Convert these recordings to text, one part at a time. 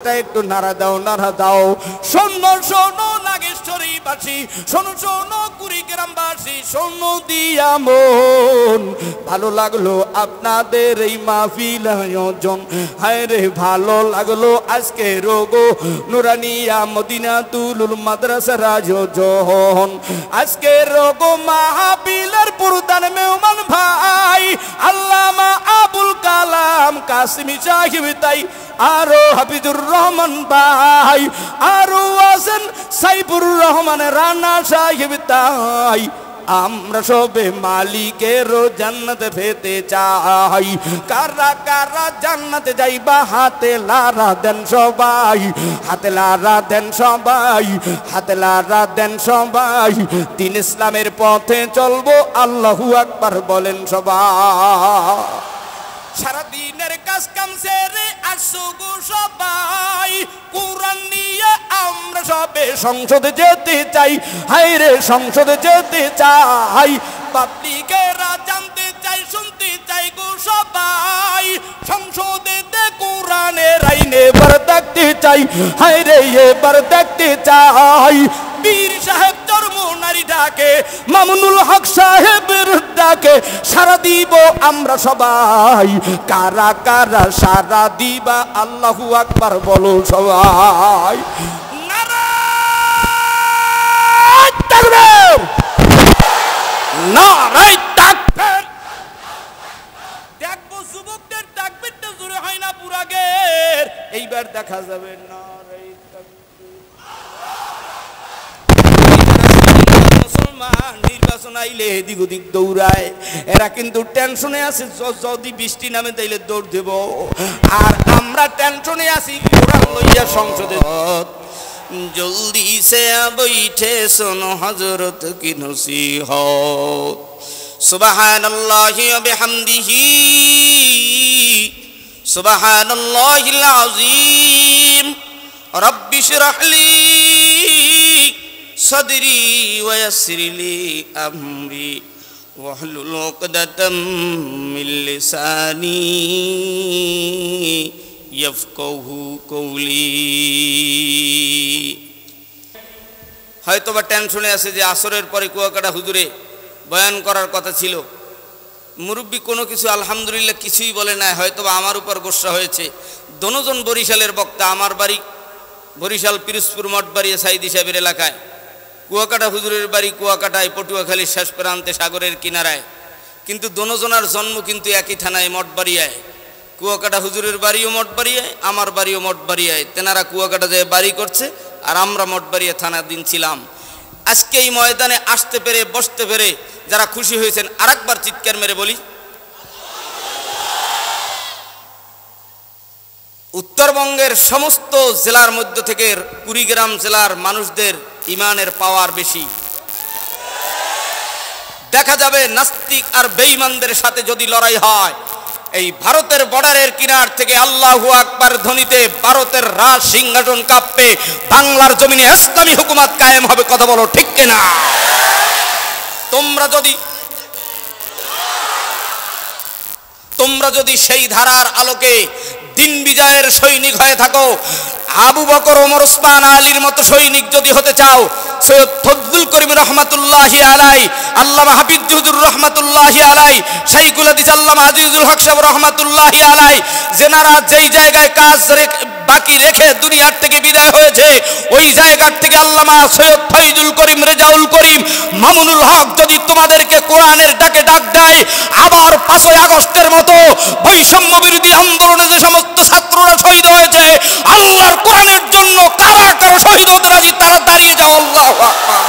একটু নাড়া দাও, নাড়া দাও। শোনো শোনো নাগেশ্বরীবাসী, শোনো শোনো কুড়িগ্রামবাসী, শোনো দিয়া মন, ভালো লাগলো আপনাদের এই মাহফিল আয়োজন। হায় রে ভালো লাগলো আজকে রোগো নুরানিয়া মদিনাতুল মাদ্রাসার আয়োজন। আজকে রোগো মাহফিলের প্রধান মেহমান ভাই আল্লামা আবুল কালাম কাসিমি সাহেব, তাই আরো হাফিজুর রহমান ভাই, আরো আছেন সাইফুর রহমান রানা সাহেব, তাই আমরা সবে মালিকের জান্নাতে পেতে চাই। কারা কারা জান্নাতে যাইবা হাতে লারা দেন সবাই, হাতে লারা দেন সবাই, হাতে লারা দেন সবাই। দিন ইসলামের পথে চলবো আল্লাহু আকবার বলেন সবাই। সারাদিনের কাজ কাম সেরে আসো গো সবাই, কোরআন নিয়ে আমরা সবে সংসদে যেতে চাই। হায় রে সংসদে যেতে চাই, পাবলিকেরা জানতে চাই, শুনতে চাই গো সবাই। সংসদে কোরআনের আইনে এবার দেখতে চাই, হায় রে এবার দেখতে চাই। বীর সাহেব ধর্ম নারী ডাকে, মামুনুল হক সাহেবের ডাকে সারা দিব আমরা সবাই। কারা কারা সারা দিবা আল্লাহু আকবার বলো সবাই। নারায়ে তাকবীর, নারায়ে তাকবীর। দেখবো যুবকদের তাকবীরটা জোরে হয় না পুরাগের, এইবার দেখা যাবে না। নির্বাচন আইলে এদিক ওদিক দৌড়ায়, এরা কিন্তু টেনশনে আছে, যদি বৃষ্টি নামে তাইলে দৌড় দেব। আর আমরা টেনশনে আছি কোরআন লইয়া সংসদে। জলদি সে বৈঠে শোনো হযরত কি নসিহত, সুবহানাল্লাহি ওয়া বিহামদিহি, সুবহানাল্লাহিল আযীম। রব্বি শরহ লি সদরি ওয়াসিরলি আমরি ওয়াহলুল উকদাতাম মিন লিসানি ইয়াফকাহু কওলি। হয়তোবা টেনশনে আছে যে আসরের পরে কুয়াকাটা হুজুরে বয়ান করার কথা ছিল, মুরব্বী কোনো কিছু আলহামদুলিল্লাহ কিছুই বলে নাই, হয়তোবা আমার উপর গোসা হয়েছে। দনোজন বরিশালের বক্তা, আমার বাড়ি বরিশাল পিরোজপুর মঠবাড়িয়া সাইদি সাহেবের এলাকায়, কুয়াকাটা হুজুরের বাড়ি কুয়াকাটায় পটুয়াখালীর শেষ প্রান্তে সাগরের কিনারায়, কিন্তু দোনোজনার জন্ম কিন্তু একই থানায় মঠবাড়িয়ায়। কুয়াকাটা হুজুরের বাড়িও মঠবাড়িয়ায়, আমার বাড়িও মঠবাড়িয়ায়। তেনারা কুয়াকাটা যেয়ে বাড়ি করছে আর আমরা মঠবাড়িয়া থানার দিন ছিলাম। আজকে এই ময়দানে আসতে পেরে বসতে পেরে যারা খুশি হয়েছেন আরেকবার চিৎকার মেরে বলি উত্তরবঙ্গের সমস্ত জেলার মধ্য থেকে কুড়িগ্রাম জেলার মানুষদের ইমানের পাওয়ার বেশি। দেখা যাবে নাস্তিক আর বেঈমানদের সাথে যদি লড়াই হয়, এই ভারতের বর্ডারের কিনার থেকে আল্লাহু আকবার ধ্বনিতে ভারতের রাজ সিংহাসন কাঁপবে, বাংলার জমিনে ইসলামী হুকুমত কায়েম হবে। কথা বলো ঠিক কিনা? তোমরা যদি সেই ধারার আলোকে দিন বিজয়ের সৈনিক হয়ে থাকো, আবু বকর, ওমর, ওসমান, আলীর মতো সৈনিক যদি হতে চাও, সৈয়দ ফজলুল করিম রহমাতুল্লাহি আলাই, আল্লামা হাফিজ হুজুর রহমাতুল্লাহি আলাই, শাইখুল হাদিস আল্লামা আজিজুল হক সাহেব রহমাতুল্লাহি আলাই, যেনারা যেই জায়গায় কাজ বাকি রেখে দুনিয়ার থেকে বিদায় হয়েছে, ওই জায়গার থেকে আল্লামা সৈয়দ ফয়জুল করিম, রেজাউল করিম, মামুনুল হক যদি তোমাদেরকে কোরআনের ডাকে ডাক দেয়, আবার 5ই আগস্টের মতো বৈষম্য বিরোধী আন্দোলনে যে সমস্ত ছাত্ররা শহীদ হয়েছে, আল্লাহর কোরআনের জন্য কারা কারা শহীদ হতে রাজি তারা দাঁড়িয়ে যাও। আল্লাহু আকবার।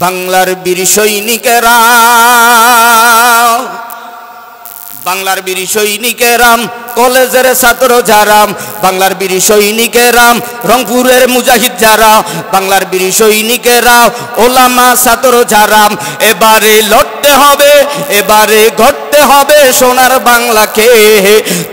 বাংলার বীর সৈনিকেরা, বাংলার বীর সৈনিকেরাম, কলেজের ছাত্র যারা, বাংলার বীর সৈনিকেরা, রংপুরের মুজাহিদ যারা, বাংলার বীর সৈনিকেরা, ওলামা ছাত্র যারা, এবারে লড়তে হবে, এবারে ঘটতে গড়তে হবে সোনার বাংলাকে।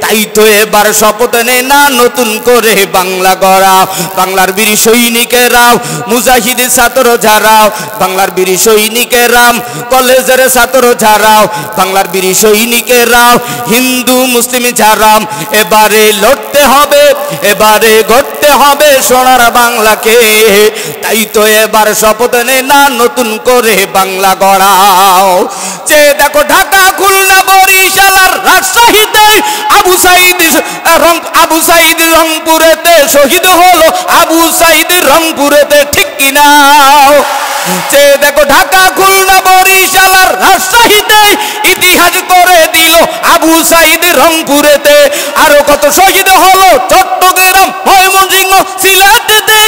তাই তো এবার শপথ নে না নতুন করে বাংলা গড়া। বাংলার বীর সৈনিকেরা, মুজাহিদ ছাত্র যারাও, বাংলার বীর সৈনিকেরা, কলেজের ছাত্র যারাও, বাংলার বীর সৈনিকেরা, হিন্দু মুসলিম যারা, এবারে লড়তে হবে, এবারে গড়তে হবে সোনার বাংলাকে। তাই তো এবার শপথ নে না নতুন করে বাংলা গড়াও। যে দেখো ঢাকা, খুলনা, বরিশাল আর রাজশাহীতে আবু সাইদ রংপুরেতে শহীদ হলো, আবু সাইদ রংপুরেতে, ঠিক কিনা? যে দেখো ঢাকা, খুলনা, বরিশাল আর রাজশাহীতে ইতিহাস করে দিল আবু সাইদ রংপুরেতে। আরো কত শহীদ হলো চট্টগ্রাম, ময়মনসিংহ, সিলেটেতে।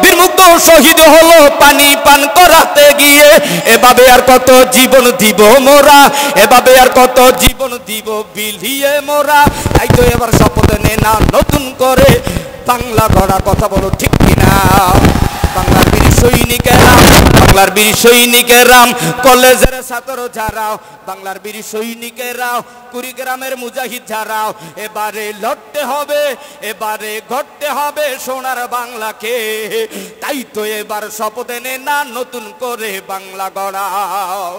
বীরমুগ্ধ শহীদ হলো পানি পান করাতে গিয়ে। এভাবে আর কত জীবন দিব মোরা, এভাবে আর কত জীবন দিব বিলিয়ে মোরা। তাই তো এবার শপথ নে না নতুন করে বাংলা গড়া। কথা বলো ঠিক কিনা? বাংলার বীর সৈনিকেরা, বাংলার বীর সৈনিকেরা, কলেজের ছাত্র যারাও, বাংলার বীর সৈনিকেরা, কুড়িগ্রামের মুজাহিদ যারাও, এবারে লড়তে হবে, এবারে গড়তে হবে সোনার বাংলাকে। তাই তো এবার শপথ নে না নতুন করে বাংলা গড়াও।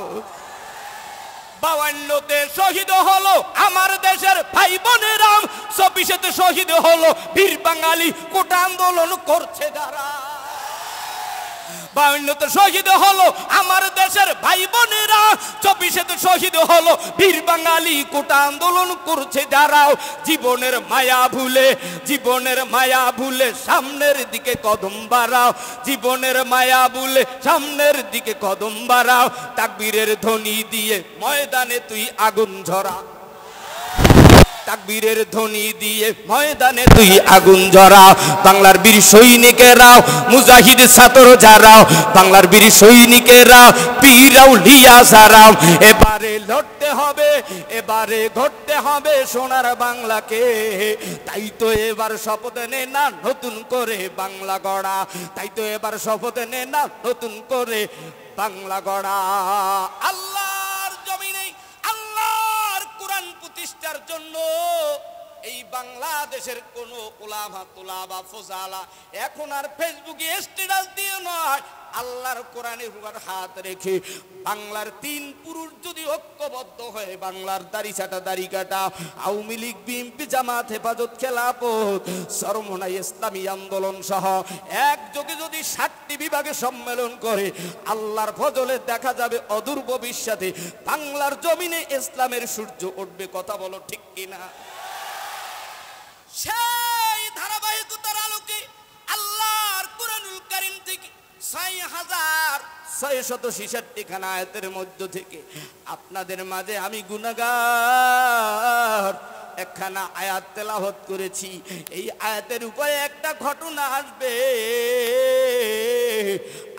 52তে শহীদ হলো আমার দেশের ভাই বোনেরা, 24তে শহীদ হলো বীর বাঙালি, কোটা আন্দোলন করছে যারা। 52তে শহীদ হলো আমার দেশের ভাই বোনেরা, 24তে শহীদ হলো বীর বাঙালি, কোটা আন্দোলন করছে যারাও। জীবনের মায়া ভুলে, জীবনের মায়া ভুলে সামনের দিকে কদম বাড়াও, জীবনের মায়া ভুলে সামনের দিকে কদম বাড়াও। তাকবীরের ধ্বনি দিয়ে ময়দানে তুই আগুন ঝরা, তাকবীরের ধ্বনি দিয়ে ময়দানে তুই আগুন ঝরাও। বাংলার বীর সৈনিকেরাও, মুজাহিদ ছাত্র যারাও, বাংলার বীর সৈনিকেরাও, পীর আউলিয়া যারাও, এবারে লড়তে হবে, এবারে গড়তে হবে সোনার বাংলাকে। তাই তো এবার শপথ নে না নতুন করে বাংলা গড়া। তাই তো এবার শপথ নে না নতুন করে বাংলা গড়া। আল্লাহর জমিনে আল্লাহর কোরআন প্রতিষ্ঠার জন্য এই বাংলাদেশের কোন উলামা তুলাবা ফজালা এখন আর ফেসবুকে স্ট্যাটাস দিয়ে নয়, আল্লাহর কোরআনের উপর হাত রেখে বাংলার 3 পুরুষ যদি ঐক্যবদ্ধ হয়ে বাংলার দাড়ি ছাটা দাড়ি কাটা, আওয়ামী লীগ, বিএনপি, জামাত, হেফাজত, খেলাফত, চরমনাই ইসলামী আন্দোলন সহ একযোগে যদি 7টি বিভাগে সম্মেলন করে, আল্লাহর ফজলে দেখা যাবে অদূর ভবিষ্যতে বাংলার জমিনে ইসলামের সূর্য উঠবে। কথা বলো ঠিক কিনা? সেই ধারাবাহিকতার আলোকে আল্লাহর কোরআনুল কারীম থেকে 6666 খানা আয়াতের মধ্য থেকে আপনাদের মাঝে আমি গুনাহগার একখানা আয়াত তেলাওয়াত করেছি। এই আয়াতের উপরে একটা ঘটনা আসবে।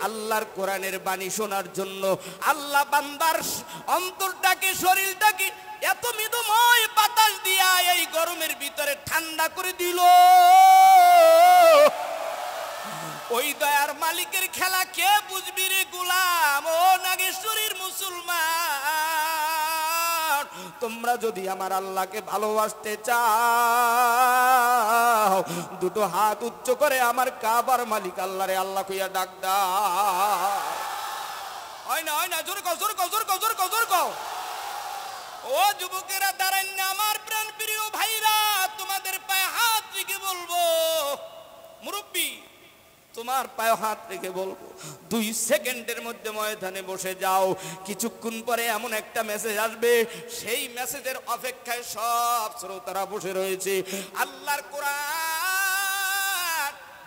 আল্লাহর কোরআনের বাণী শোনার জন্য আল্লাহ বান্দার অন্তরটাকে, শরীরটাকে এত মৃদুময় বাতাস দিয়া এই গরমের ভিতরে ঠান্ডা করে দিল। ওই দয়ার মালিকের খেলা কে বুঝবি রে গোলাম, ও নাগেশ্বরীর মুসলমান। তোমরা যদি আমার আল্লাহকে ভালোবাসতে চাও, দুটো হাত উচ্চ করে আমার কাবার মালিক আল্লাহরে আল্লাহ কইয়া ডাক দাও। হয় না, হয় না, জোর কও, জোর কও, জোর কও, জোর কও, জোর কও। ও যুবকেরা দাঁড়ান না, আমার প্রাণ প্রিয় ভাইরা, তোমাদের পায়ে হাত রেখে বলবো, মুরব্বী তোমার পায়ে হাত রেখে বলবো, 2 সেকেন্ডের মধ্যে ময়দানে বসে যাও। কিছুক্ষণ পরে এমন একটা মেসেজ আসবে, সেই মেসেজের অপেক্ষায় সব শ্রোতারা বসে রয়েছে। আল্লাহর কোরআন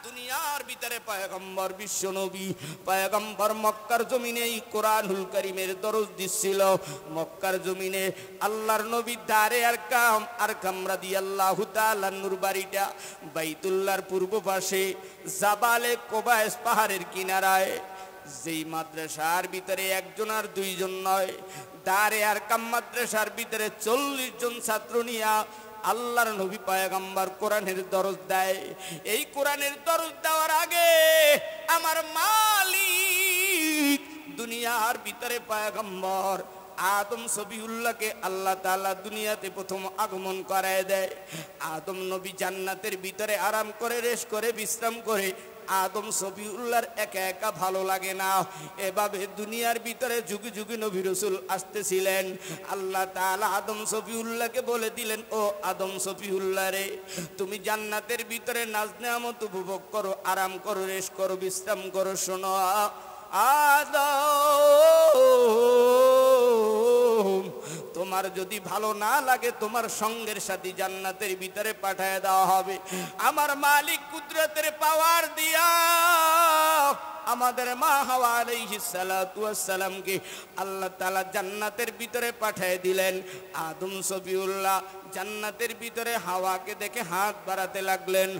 দুনিয়ার ভিতরে পয়গম্বর বিশ্ব নবী পয়গম্বর মক্কার জমিনে এই কোরআনুল কারীমের দরজ দিচ্ছিল। মক্কার জমিনে আল্লাহর নবী দারে আরকাম রাদিয়াল্লাহু তাআলা নূর বাড়িটা বাইতুল্লাহর পূর্ব পাশে জাবালে কোবায়েস পাহাড়ের কিনারায়, যেই মাদ্রাসার ভিতরে 1 জন আর 2 জন নয়, দারে আরকাম মাদ্রাসার ভিতরে 40 জন ছাত্র নিয়া আল্লাহর নবী পয়গম্বর কোরআনের দরজ দেয়। এই কোরআনের দরজ দেওয়ার আগে আমার মালিক দুনিয়ার ভিতরে পয়গম্বর আদম সফিউল্লাহকে আল্লাহ তাআলা দুনিয়াতে প্রথম আগমন করায় দেয়। আদম নবী জান্নাতের ভিতরে আরাম করে রেস্ট করে বিশ্রাম করে। আদম সফিউল্লাহর একা একা ভালো লাগে না, এভাবে দুনিয়ার ভিতরে যুগে যুগে নবী রাসূল আসতেছিলেন। আল্লাহ তাআলা আদম সফিউল্লাহকে বলে দিলেন, ও আদম সফিউল্লাহ রে, তুমি জান্নাতের ভিতরে নাজ নেয়ামত উপভোগ করো, আরাম করো, রেস্ট করো, বিশ্রাম করো। শোনো আদম, তোমার যদি ভালো না লাগে তোমার সঙ্গের সাথী জান্নাতের ভিতরে পাঠায় দেওয়া হবে। আমার মালিক কুদরতের পাওয়ার দিয়া আমাদের মা হাওয়া আলাইহিস সালাতু ওয়াস সালামকে আল্লাহ তাআলা জান্নাতের ভিতরে পাঠিয়ে দিলেন। আদম সফিউল্লাহ জান্নাতের ভিতরে হাওয়াকে দেখে হাত বাড়াতে লাগলেন।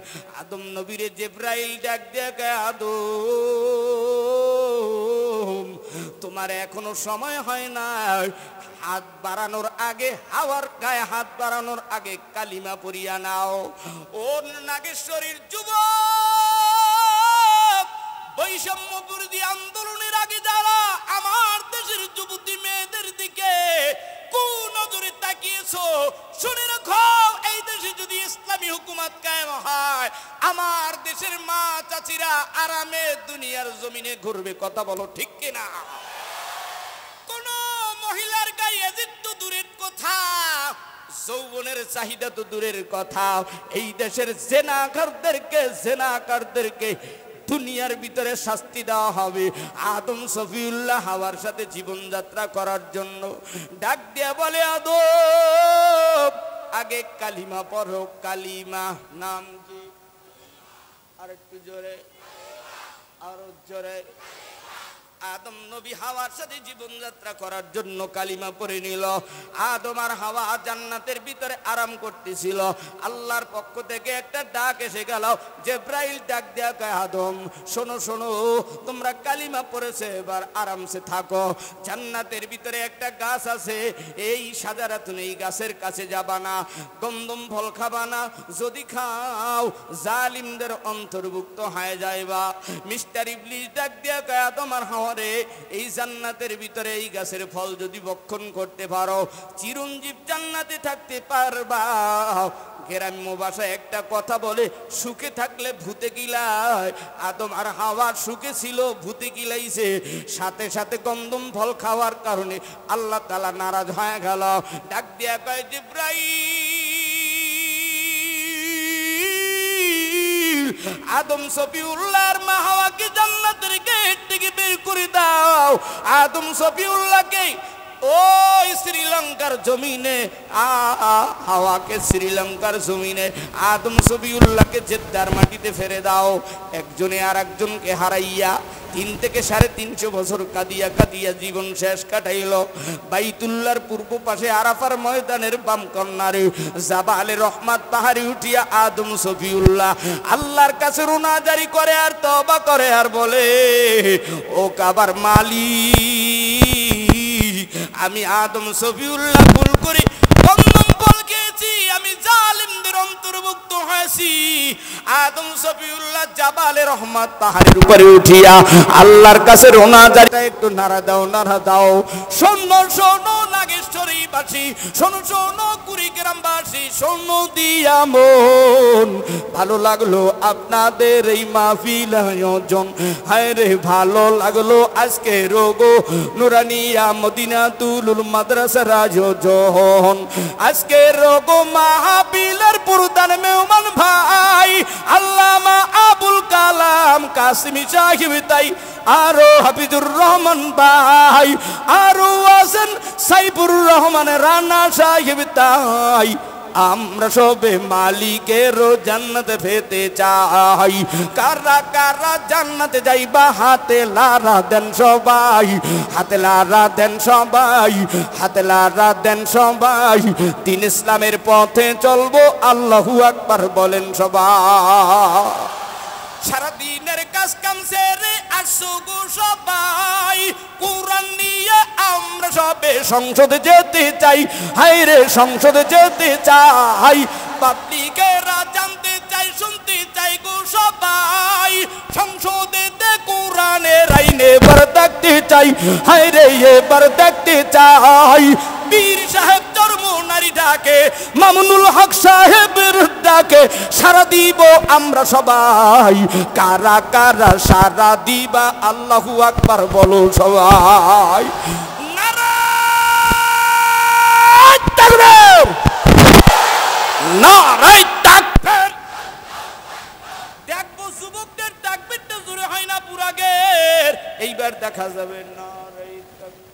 আদম নবীরে জিবরাইল ডাক দিয়ে কয়, আদম তোমার এখনো সময় হয় না, হাত বাড়ানোর আগে, হাওয়ার গায়ে হাত বাড়ানোর আগে কালিমা পড়িয়া নাও। ও নাগেশ্বরীর যুবক, বৈষম্য বিরোধী আন্দোলনের আগে যারা আমার দেশের যুবতী মেয়েদের দিকে কোন নজরে তাকিয়েছো, শুনে রাখো, এই দেশে যদি ইসলামী হুকুমত কায়েম হয়, আমার দেশের মা চাচিরা আরামে দুনিয়ার জমিনে ঘুরবে। কথা বলো ঠিক কিনা? কোন মহিলার গায়ে তো দূরের কথা, যৌবনের চাহিদা তো দূরের কথা, এই দেশের জেনাকারদেরকে দুনিয়ার ভিতরে শাস্তি দেওয়া হবে। আদম সফিউল্লাহ হাওয়ার সাথে জীবনযাত্রা করার জন্য ডাক দিয়ে বলে, আদম আগে কালিমা পড়ো। কালিমা নাম কি? আর একটু জোরে, আরো জোরে। আদম নবী হাওয়ার সাথে জীবনযাত্রা করার জন্য কালিমা পড়ে নিল। আদম আর হাওয়া জান্নাতের ভিতরে আরাম করতেছিল। আল্লাহর পক্ষ থেকে একটা ডাক এসে গেল। জিবরাইল ডাক দেয়া কয়, আদম শোনো শোনো, তোমরা কালিমা পড়েছে, এবার আরামসে থাকো। জান্নাতের ভিতরে একটা গাছ আছে, এই শাজারাতুন, এই গাছের কাছে যাবা না, গন্ধম ফল খাবা না, যদি খাও জালিমদের অন্তর্ভুক্ত হয়ে যাইবা। মিস্টার ইবলিস ডাক দেয়া কয়, আদম আর হাওয়া রে, এই জান্নাতের ভিতরে এই গাছের ফল যদি ভক্ষণ করতে পারো, চিরঞ্জীব জান্নাতে থাকতে পারবা। গ্রাম্য ভাষায় একটা কথা বলে, সুখে থাকলে ভূতে গিলায়। আদম আর হাওয়া সুখে ছিল, ভূতে গিলাইছে। সাথে সাথে গন্ধম ফল খাওয়ার কারণে আল্লাহ তাআলা নারাজ হয়ে গেল। ডাক দিয়া কয়, জিবরাইল, আদম সফিউল্লাহর মা হাওয়াকে জান্নাতের গেট থেকে বের করে দাও। আদম সফিউল্লাহকে ওই শ্রীলঙ্কার জমিনে, হাওয়াকে শ্রীলঙ্কার জমিনে, আদম সফিউল্লাহকে জেদ্দার মাটিতে ফেরে দাও। একজনে আর একজনকে হারাইয়া 3 থেকে 350 বছর কাঁদিয়া কাঁদিয়া জীবন শেষ কাটাইল। বাইতুল্লাহর পূর্ব পাশে আরাফার ময়দানের বাম কর্নারে জাবালে রহমাত পাহাড়ে উঠিয়া আদম সফিউল্লাহ আল্লাহর কাছে রুনাজারি করে আর তওবা করে আর বলে, ও কাবার মালিক, আমি আদম সফিউল্লাহ ভুল করি গন্ধম ফল খেয়েছি, আমি জালিমদের অন্তর্ভুক্ত হয়েছি। আদম সফিউল্লাহ জাবালে রহমত পাহাড়ের উপরে উঠিয়া আল্লাহর কাছে রোনাজারি। একটু নারা দাও, নারা দাও। শোনো শোনো নাগেশ্বরীবাসী, শোনো শোনো কুড়িগ্রামবাসী, শোনো দিয়া মন, ভালো লাগলো আপনাদের এই মাহফিল আয়োজন। হায় রে ভালো লাগলো আজকে রোগো নুরানিয়া মদিনাতুল মাদ্রাসার আয়োজন। আজকে রোগো মাহফিলের প্রধান মেহমান ভাই আল্লামা আবুল কালাম কাসিমি সাহেব, তাই আরো হাফিজুর রহমান ভাই, আরো আছেন সাইফুর রহমান রানা সাহেব, তাই আমরা সবে মালিকের জান্নাতে পেতে চাই। কারা কারা জান্নাতে যাইবা হাতে লারা দেন সবাই, হাতে লারা দেন সবাই, হাতে লারা দেন সবাই। দিন ইসলামের পথে চলবো, আল্লাহু আকবার বলেন সবাই। সারাদিনের কাজ কাম সেরে আসো গো সবাই, কোরআন নিয়ে আমরা সবে সংসদে যেতে চাই। হায় রে সংসদে যেতে চাই, পাবলিকেরা জানতে চাই, শুনতে চাই গো সবাই। সংসদে কোরআনের আইনে বার থাকতে চাই, হায় রে এবার দেখতে চাই। পীর সাহেব ধর্ম নারী ডাকে, মামুনুল হক সাহেবের ডাকে সারা দিব আমরা সবাই। কারা কারা সারা দিবা আল্লাহু আকবার বলো সবাই। নারায়ে তাকবীর, নারায়ে তাকবীর। দেখবো যুবকদের তাকবীরটা জোরে হয় না পুরাগের, এইবার দেখা যাবে নারায়ে তাকবীর।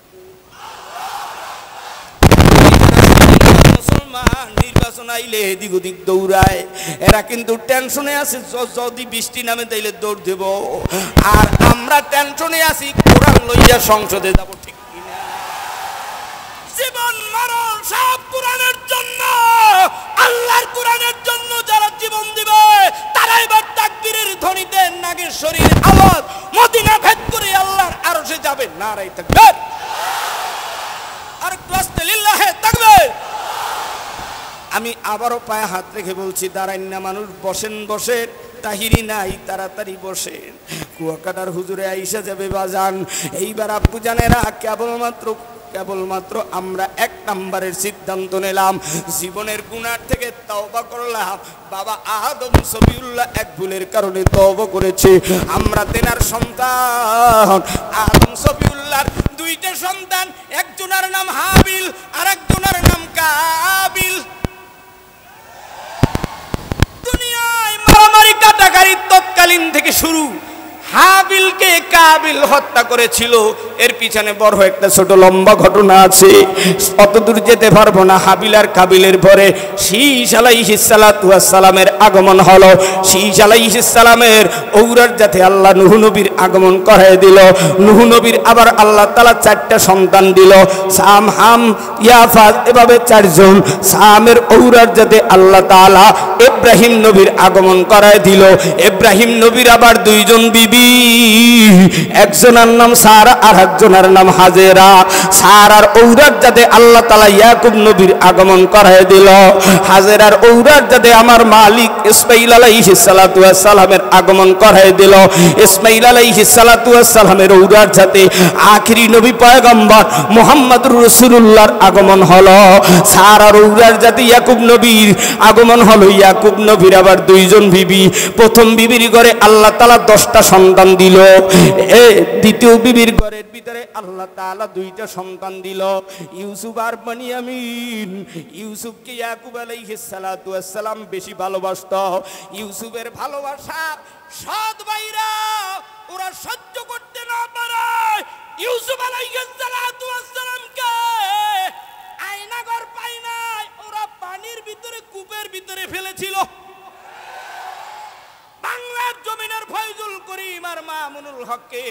মুসলমান নির্বাচন আইলে এদিক ওদিক দৌড়ায়, এরা কিন্তু টেনশনে আছে যদি বৃষ্টি নামে তাইলে দৌড় দেব। আর আমরা টেনশনে আছি কোরআন লইয়া সংসদে যাব, ঠিক কিনা? জীবন মরণ সব কোরআনের জন্য, আল্লাহর কোরআনের জন্য যারা জীবন দিবে তারা এবার তাকবীরের ধ্বনিতে নাগেশ্বরীর আওয়াজ মদিনা ভেদ করে আল্লাহর আরশে যাবে। নারায়ে তাকবীর। আর আস্তে লিল্লাহে তাকবীর। আমি আবারও পায়ে হাত রেখে বলছি, দাঁড়াইন না মানুষ, বসেন বসেন, তাহিরি নাই, তাড়াতাড়ি বসেন। কুয়াকাটার হুজুরে আইসা যাবে বাজান। এইবার আব্বু জানেরা কেবলমাত্র আমরা এক নম্বরের সিদ্ধান্ত নিলাম, জীবনের গুনাহ থেকে তওবা করলাম। বাবা আদম সফিউল্লাহ এক ভুলের কারণে তওবা করেছে। আমরা তেনার সন্তান আদম সফিউল্লাহর দুইটা সন্তান, একজনের নাম হাবিল আর একজনের নাম কাবিল। দুনিয়ায় মারামারি কাটাকারি তৎকালীন থেকে শুরু। হাবিলকে কাবিল হত্যা করেছিল, এর পিছনে বড় একটা ছোট লম্বা ঘটনা আছে, অত দূর যেতে পারবো না। হাবিল আর কাবিলের পরে শীশ আলাইহিস সালাতু ওয়াস সালামের আগমন হলো। শীশ আলাইহিস সালামের ঔরার যাতে আল্লাহ নূহ নবীর আগমন করায় দিল। নূহ নবীর আবার আল্লাহ তাআলা চারটা সন্তান দিল, সাম, হাম, ইয়াফাজ, এভাবে চারজন। সামের ঔরার যাতে আল্লাহ তাআলা ইব্রাহিম নবীর আগমন করায় দিল। ইব্রাহিম নবীর আবার দুইজন বিবি, একজনের নাম সারা আর একজনের নাম হাজেরা। সারার ঔরাত যাতে আল্লাহ তাআলা ইয়াকুব নবীর আগমন করায় দিল। হাজেরার ঔরাত যাতে আমার মালিক ইসমাঈল আলাইহিস সালাতু ওয়াস সালামের আগমন করায় দিল। ইসমাঈল আলাইহিস সালাতু ওয়াস সালামের ঔরাত যাতে আখিরি নবী পয়গম্বর মুহাম্মদুর রাসূলুল্লাহর আগমন হলো। সারার ঔরাত যাতে ইয়াকুব নবীর আগমন হলো। ইয়াকুব নবীর আবার দুইজন বিবি। প্রথম বিবির ঘরে আল্লাহ তাআলা 10টা সন্তান দিল। দ্বিতীয় বিবির ঘরের ভিতরে আল্লাহ তাআলা 2টা সন্তান দিল, ইউসুফ আর বনিয়ামিন। ইউসুফকে ইয়াকুব আলাইহিস সালাতু ওয়াস সালাম বেশি ভালোবাসত। ইউসুফের ভালোবাসা সৎ ভাইরা ওরা সহ্য করতে না পারে ইউসুফ আলাইহিস সালাতু ওয়াস সালামকে আয়নাঘর পায় নাই, ওরা পানির ভিতরে কূপের ভিতরে ফেলেছিল। বাংলার জমিনের ফয়জুল করিম আর মামুনুল হককে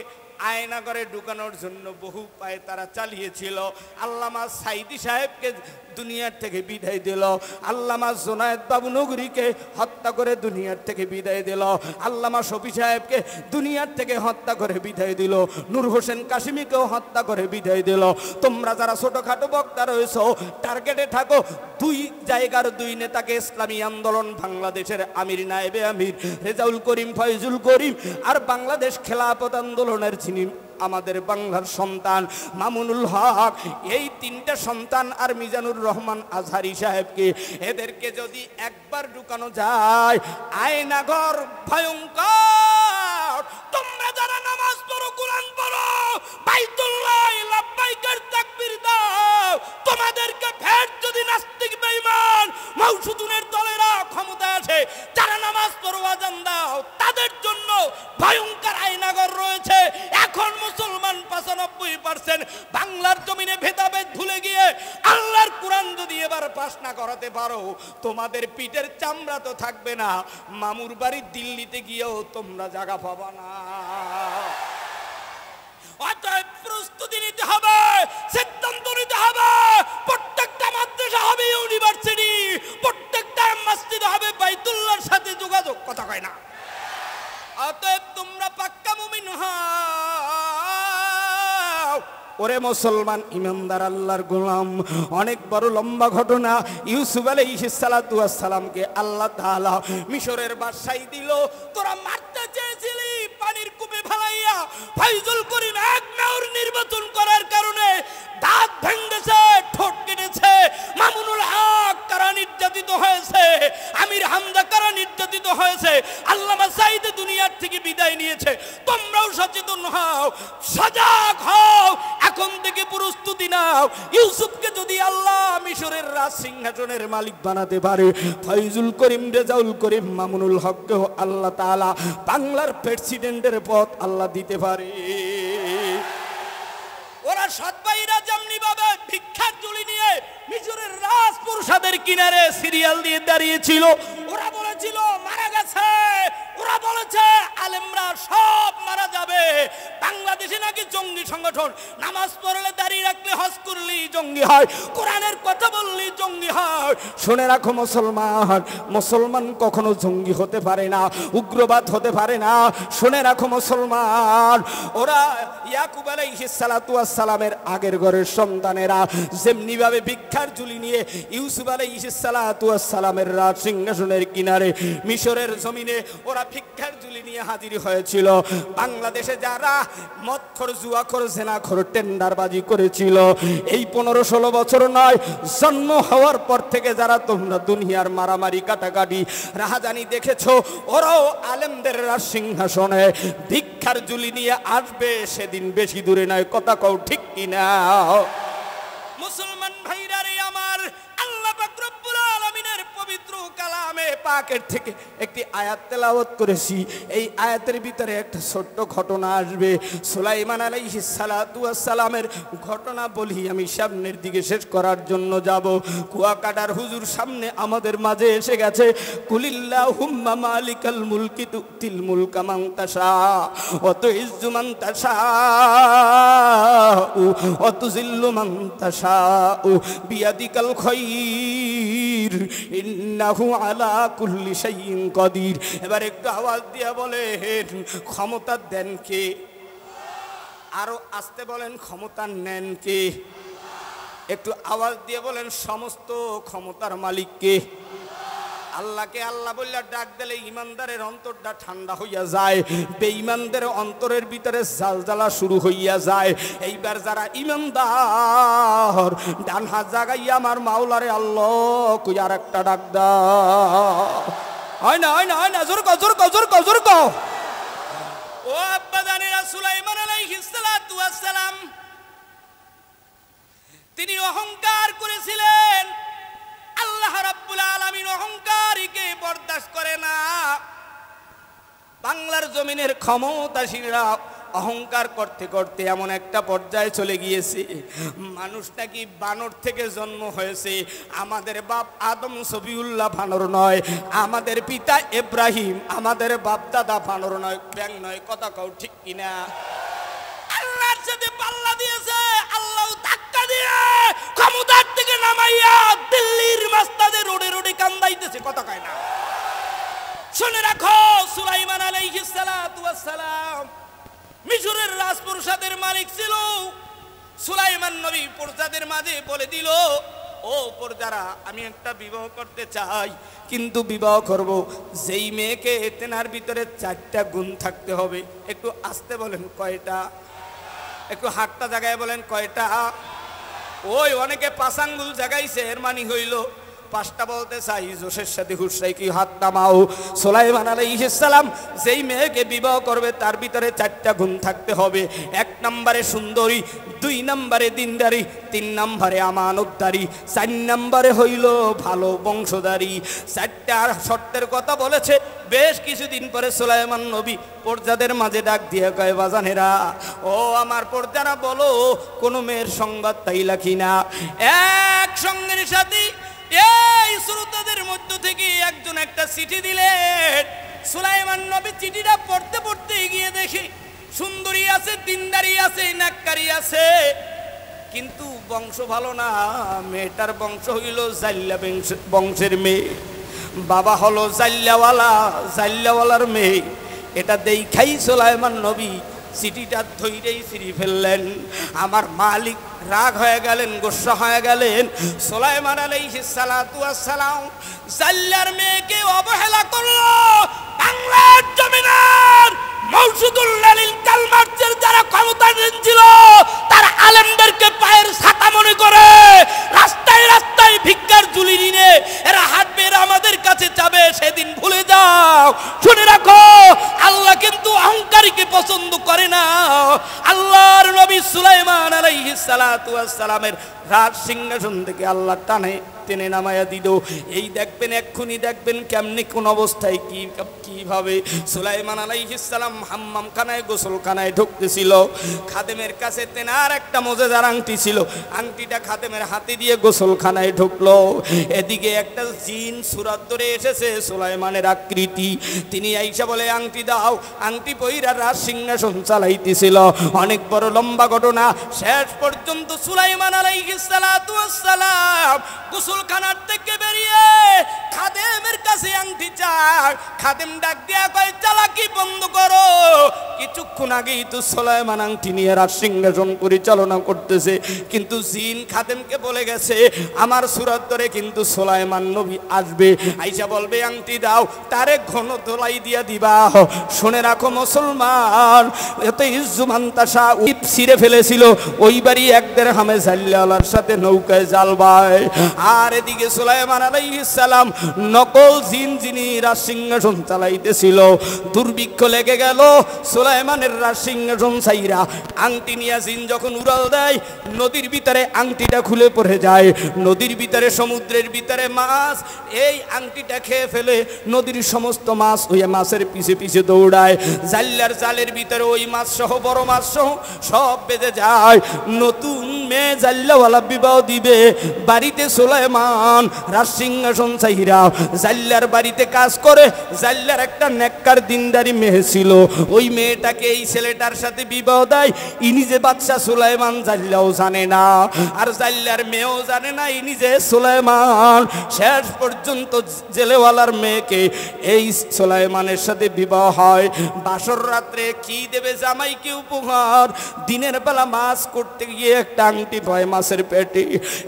আয়নাঘরে ঢুকানোর জন্য বহু পায়ে তারা চালিয়েছিল। আল্লামা সাইদি সাহেবকে দুনিয়ার থেকে বিদায় দিল। আল্লামা জোনায়েদ বাবু নগরীকে হত্যা করে দুনিয়ার থেকে বিদায় দিল। আল্লামা শফি সাহেবকে দুনিয়ার থেকে হত্যা করে বিদায় দিল। নূর হোসেন কাশিমিকেও হত্যা করে বিদায় দিল। তোমরা যারা ছোটখাটো বক্তা রয়েছো, টার্গেটে থাকো। 2 জায়গার 2 নেতাকে ইসলামী আন্দোলন বাংলাদেশের আমির নায়েবে আমির রেজাউল করিম ফয়জুল করিম আর বাংলাদেশ খেলাফত আন্দোলনের যিনি আমাদের বাংলার সন্তান মামুনুল হক, এই 3টা সন্তান আর মিজানুর রহমান আজহারি সাহেবকে, এদেরকে যদি একবার ঢুকানো যায় আয়নাঘর ভয়ঙ্কর। তোমরা যারা নামাজ পড়ো, কোরআন পড়ো, বাইতুল্লাহ লাব্বাইকের তাকবীর দাও, তোমাদেরকে ফের যদি নাস্তিক বেঈমান মাউসুদুনের দলেরা ক্ষমতায় আসে, যারা নামাজ পড়ো আযান দাও, তাদের জন্য ভয়ঙ্কর আয়নাঘর রয়েছে। এখন মুসলমান 95% বাংলার জমিনে ভেদাভেদ ভুলে গিয়ে আল্লাহর কোরআন যদি এবার পাস না করাতে পারো, তোমাদের পিঠের চামড়া তো থাকবে না, মামুর বাড়ি দিল্লিতে গিয়েও তোমরা জায়গা পাবা না। অতএব প্রস্তুতি নিতে হবে, সিদ্ধান্ত নিতে হবে। প্রত্যেকটা মাদ্রাসা হবে ইউনিভার্সিটি, প্রত্যেকটা মসজিদ হবে বাইতুল্লাহর সাথে যোগাযোগ। কথা কয় না? অতএব তোমরা পাক্কা মুমিন হও। ওরে মুসলমান ইমানদার আল্লাহর গোলাম, অনেক বড় লম্বা ঘটনা। ইউসুফ আলাইহিস সালাতু ওয়াস সালামকে আল্লাহ তাআলা মিশরের বাদশাহী দিল। তোরা মারতে চেয়েছিলি, পানির কূপে ফেলাইয়া ফয়জুল করিম এক মেয়র নির্বাচন নাও, ইউসুফকে যদি আল্লাহ মিশরের রাজ সিংহাসনের মালিক বানাতে পারে, ফয়জুল করিম, রেজাউল করিম, মামুনুল হককেও আল্লাহ তাআলা বাংলার প্রেসিডেন্টের পদ আল্লাহ দিতে পারে। ওরা সৎ ভাইরা যেমনি ভাবে ভিক্ষার ঝুলি নিয়ে মিশরের রাজপ্রাসাদের কিনারে সিরিয়াল দিয়ে দাঁড়িয়েছিল, ওরা বলেছিল মারা গেছে, ওরা বলেছে আলেমরা সব মারা যাবে, বাংলাদেশে নাকি জঙ্গি সংগঠন, নামাজ পড়লে দাঁড়িয়ে রাখলে হজ করলেই জঙ্গি হয়, কোরআনের কথা বললেই জঙ্গি হয়। শুনে রাখো মুসলমান, মুসলমান কখনো জঙ্গি হতে পারে না, উগ্রবাদ হতে পারে না। শুনে রাখো মুসলমান, ওরা ইয়াকুব আলাইহিস সালাতু ওয়াস সালামের আগের ঘরের সন্তানেরা যেমনি ভাবে ভিক্ষার ঝুলি নিয়ে ইউসুফ আলাইহিস সালাতু ওয়াস সালামের রাজ সিংহাসনের কিনারে মিশরের জমিনে ওরা ভিক্ষার ঝুলি নিয়ে হাজির হয়েছিল, বাংলাদেশে যারা মদখোর, জুয়াখোর, জেনাখোর, টেন্ডারবাজি করেছিল, এই 15-16 বছর নয়, জন্ম হওয়ার পর থেকে যারা তোমরা দুনিয়ার মারামারি, কাটাকাটি, রাহাজানি দেখেছো, ওরাও আলেমদের রাজ সিংহাসনে ভিক্ষার ঝুলি নিয়ে আসবে, সেদিন বেশি দূরে নয়। কথা কও ঠিক কিনা? মুসলমান ভাইরা রে আমার, আল্লাহ পাক রব্বুল আলামিনের পবিত্র কালামে পাকের থেকে একটি আয়াত তেলাওয়াত করেছি। এই আয়াতের ভিতরে একটা ছোট্ট ঘটনা আসবে, সুলাইমান আলাইহিস সালাতু ওয়াস সালামের ঘটনা বলি। আমি সামনের দিকে শেষ করার জন্য যাব। কুয়াকাটার হুজুর সামনে আমাদের মাঝে এসে গেছে। কুলিল্লাহুম্মা মালিকাল মুলকি তুতিল মুলকা মান তাশা ওয়া তুইজ্জু মান তাশা ওয়া তুযিল্লু মান তাশা বিয়াদিকাল খায়র ইন্নাহু আলা কুল্লি শাইইন কাদির। এবার একটু আওয়াজ দিয়ে বলেন, ক্ষমতা দেন কে? আরো আস্তে বলেন, ক্ষমতা নেন কে? একটু আওয়াজ দিয়ে বলেন, সমস্ত ক্ষমতার মালিক কে? আল্লাহকে আল্লাহ বললে ডাক দিলে ইমানদারের অন্তরটা ঠান্ডা হইয়া যায়, বেঈমানদের অন্তরের ভিতরে জালজালা শুরু হইয়া যায়। এইবার যারা ইমানদার ডান হাত জাগাইয়া আমার মাওলারে আল্লাহ কই আর একটা ডাক দাও। হয় না, হয় না, হয় না, জোর কও, জোর কও, জোর কও, জোর কও। ও আব্বা জানেরা, সুলাইমান আলাইহিস সালাতু ওয়াস সালাম তিনি অহংকার করেছিলেন। আল্লাহ রাব্বুল আলামিন অহংকারীকে বরদাস্ত করে না। বাংলার জমিনের ক্ষমতাশীলরা অহংকার করতে করতে এমন একটা পর্যায়ে চলে গিয়েছে, মানুষ নাকি বানর থেকে জন্ম হয়েছে। আমাদের বাপ আদম সফিউল্লাহ বানর নয়, আমাদের পিতা ইব্রাহিম, আমাদের বাপ দাদা বানর নয়, ব্যাং নয়। কথা কও ঠিক কিনা? আল্লাহর সাথে পাল্লা দিয়েছে, আল্লাহ ধাক্কা দিয়ে ক্ষমতার থেকে নামাইয়া দিল্লির মাস্তাদে রোডে রোডে কান্দাইতেছে। কথা কয় না? শুনে রাখো, সুলাইমান আলাইহিস সালাতু ওয়াস সালাম মিশরের রাজপ্রাসাদের মালিক ছিল। সুলাইমান নবী প্রজাদের মাঝে বলে দিল, ও প্রজারা, আমি একটা বিবাহ করতে চাই, কিন্তু বিবাহ করব যেই মেয়েকে তেনার ভিতরে 4টা গুণ থাকতে হবে। একটু আস্তে বলেন, কয়টা? একটু হাতটা জায়গায় বলেন, কয়টা? ওই অনেকে 5 আঙ্গুল জাগাইছে, এর মানে হইল 5টা বলতে চাই। জোশের সাথে হুশাই কি হাত নামাও। সুলাইমান আলাইহিস সালাম যেই মেয়েকে বিবাহ করবে তার ভিতরে 4টা গুণ থাকতে হবে। 1 নম্বরে সুন্দরী, 2 নম্বরে দিনদারি, 3 নম্বরে আমানতদারি, 4 নম্বরে হইল ভালো বংশধারী। 4টা শর্তের কথা বলেছে। বেশ কিছুদিন পরে সুলাইমান নবী প্রজাদের মাঝে ডাক দিয়ে কয়, বাজানেরা, ও আমার প্রজারা, বলো কোন মেয়ের সংবাদ পাইলা কিনা? এক সঙ্গের সাথী এই শ্রোতাদের মধ্য থেকে একজন একটা চিঠি দিলেন। সুলাইমান নবী চিঠিটা পড়তে পড়তে গিয়ে দেখি সুন্দরী আছে, দিনদারি আছে, নাক্কারি আছে, কিন্তু বংশ ভালো না। মেয়েটার বংশ হইল জাল্লা বংশের মেয়ে, বাবা হলো জাল্লাওয়ালা, জাল্লাওয়ালার মেয়ে। এটা দেখাই সুলাইমান নবী চিঠিটা ধৈরেই ছিঁড়ে ফেললেন। আমার মালিক রাগ হয়ে গেলেন, গোসা হয়ে গেলেন। সুলাইমান আলাইহিস সালাতু ওয়াস সালাম জাল্লার মেয়েকে অবহেলা করলো। বাংলার জমিনের মওজুদুল্লাহ লিল কালমার্চের যারা ক্ষমতাধীন ছিল, তারা আলেমদেরকে পায়ের ছাতা মনে করে রাস্তায় রাস্তায় ভিক্ষার ঝুলি নিয়ে এরা হাঁটবে, এরা আমাদের কাছে যাবে। সেদিন ভুলে যাও। শুনে রাখো, আল্লাহ কিন্তু অহংকারীকে পছন্দ করে না। আল্লাহর নবী সুলাইমান আলাইহিস সালাতু ওয়াস সালামের রাজ সিংহাসন থেকে আল্লাহ টানে টেনে নামায়া দিল। এই দেখবেন এক্ষুনি দেখবেন কেমনি কোন অবস্থায় কিভাবে সুলাইমান আলাইহিস সালাম হাম্মামখানায় গোসলখানায় ঢুকতেছিল। খাদেমের কাছে তেনার একটা মোজেজার আংটি ছিল, আংটিটা খাদেমের হাতে দিয়ে গোসলখানায় ঢুকলো। এদিকে একটা জিন সুরাত ধরে এসেছে সুলাইমানের আকৃতি, তিনি আইসা বলে আংটি দাও। আংটি পইরা রাজ সিংহাসন চালাইতেছিল। অনেক বড় লম্বা ঘটনা। শেষ পর্যন্ত সুলাইমান আলাইহিস সালাতু ওয়াস সালাম গোসলখানার থেকে বেরিয়ে খাদেমের কাছে আংটি চায়। খাদেম ডাক দিয়া কয় চালাকি বন্ধ করো। কিছুক্ষণ আগেই তো সুলাইমান আংটি নিয়ে রাজ সিংহাসন পরিচালনা করতেছে, কিন্তু জিন খাদেমকে বলে গেছে আমার সুরাত ধরে কিন্তু সুলাইমান নবী আসবে, আইসা বলবে আংটি দাও, তারে ঘন ধোলাই দিয়া দিবা। শুনে রাখো মুসলমান, এত ইজ্জুমান্তাসা ছিঁড়ে ফেলেছিল ওই বাড়ি 1 দিরহামে জাল্লালার সাথে নৌকায় জাল বায়। আর এদিকে সুলাইমান আলাইহিস সালাম নকল জিন যিনি রাজ সিংহাসন চালাইতেছিল, দুর্ভিক্ষ লেগে গেল সুলাইমানের রাজ সিংহাসন ছাইরা আংটি নিয়ে জিন যখন উড়াল দেয় নদীর ভিতরে আংটিটা খুলে পড়ে যায়। নদীর ভিতরে সমুদ্রের ভিতরে মাছ এই আংটিটা খেয়ে ফেলে নদীর সমস্ত মাছ ওই মাছের পিছে পিছে দৌড়ায়। জাল্লার জালের ভিতরে ওই মাছ সহ বড় মাছ সহ সব বেঁধে যায়। নতুন মেয়ে জাল্লাওয়ালা বিবাহ দিবে, বাড়িতে সুলাইমান রাজ সিংহাসন ছাইরা জাল্লার বাড়িতে কাজ করে। জাল্লার একটা নেককার দিনদারি মেয়ে ছিল, ওই মেয়েটাকে এই ছেলেটার সাথে বিবাহ দেয়। ইনি যে বাদশা সুলাইমান জাল্লাও জানে না, আর জাল্লার মেয়েও জানে না ইনি যে সুলাইমান। শেষ পর্যন্ত জেলেওয়ালার মেয়েকে এই সুলাইমানের সাথে বিবাহ হয়। বাসর রাত্রে কি দেবে জামাইকে উপহার? দিনের বেলা মাছ করতে গিয়ে একটা আংটি পায় মাছের পেটে।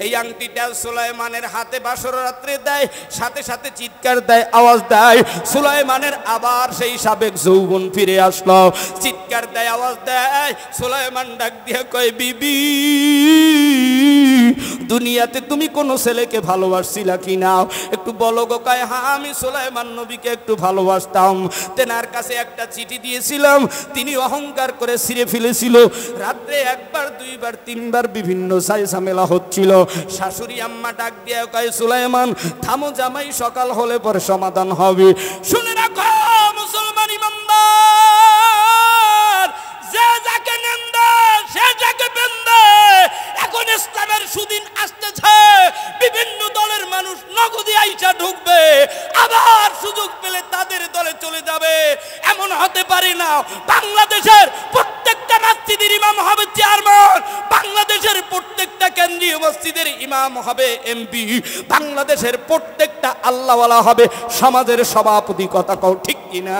এই আংটিটা সুলাইমানের হাতে বাসর রাত্রে দেয়, সাথে সাথে চিৎকার দেয়, আওয়াজ দেয়। সুলাইমানের আবার সেই সাবেক যৌবন ফিরে আসলো, চিৎকার দেয়, আওয়াজ দেয়। সুলাইমান ডাক দিয়ে কয় বিবি দুনিয়াতে তুমি কোন ছেলেকে ভালোবাসছিলা কিনা একটু বলো গো। কয় হ্যাঁ আমি সুলাইমান নবীকে একটু ভালোবাসতাম, তেনার কাছে একটা চিঠি দিয়েছিলাম, তিনি অহংকার করে ছিঁড়ে ফেলেছিল। রাত্রে 1 বার 2 বার 3 বার বিভিন্ন ঝামেলা হচ্ছিল। শাশুড়ি আম্মা ডাক দিয়ে কয় সুলাইমান থামো জামাই, সকাল হলে পরে সমাধান হবে। শুনে রাখো মুসলমান ইমানদার, যে যাকে নিন্দে সে যাকে বেন্দে। এখন ইসলামের সুদিন আসতেছে, বিভিন্ন দলের মানুষ নগদে আইসা ঢুকবে, আবার সুযোগ পেলে তাদের দলে চলে যাবে। এমন হতে পারে না বাংলাদেশের প্রত্যেকটা মসজিদের ইমাম হবে চেয়ারম্যান, বাংলাদেশের প্রত্যেকটা কেন্দ্রীয় মসজিদের ইমাম হবে এমপি, বাংলাদেশের প্রত্যেকটা আল্লাহওয়ালা হবে সমাজের সভাপতি। কথা কও ঠিক কিনা?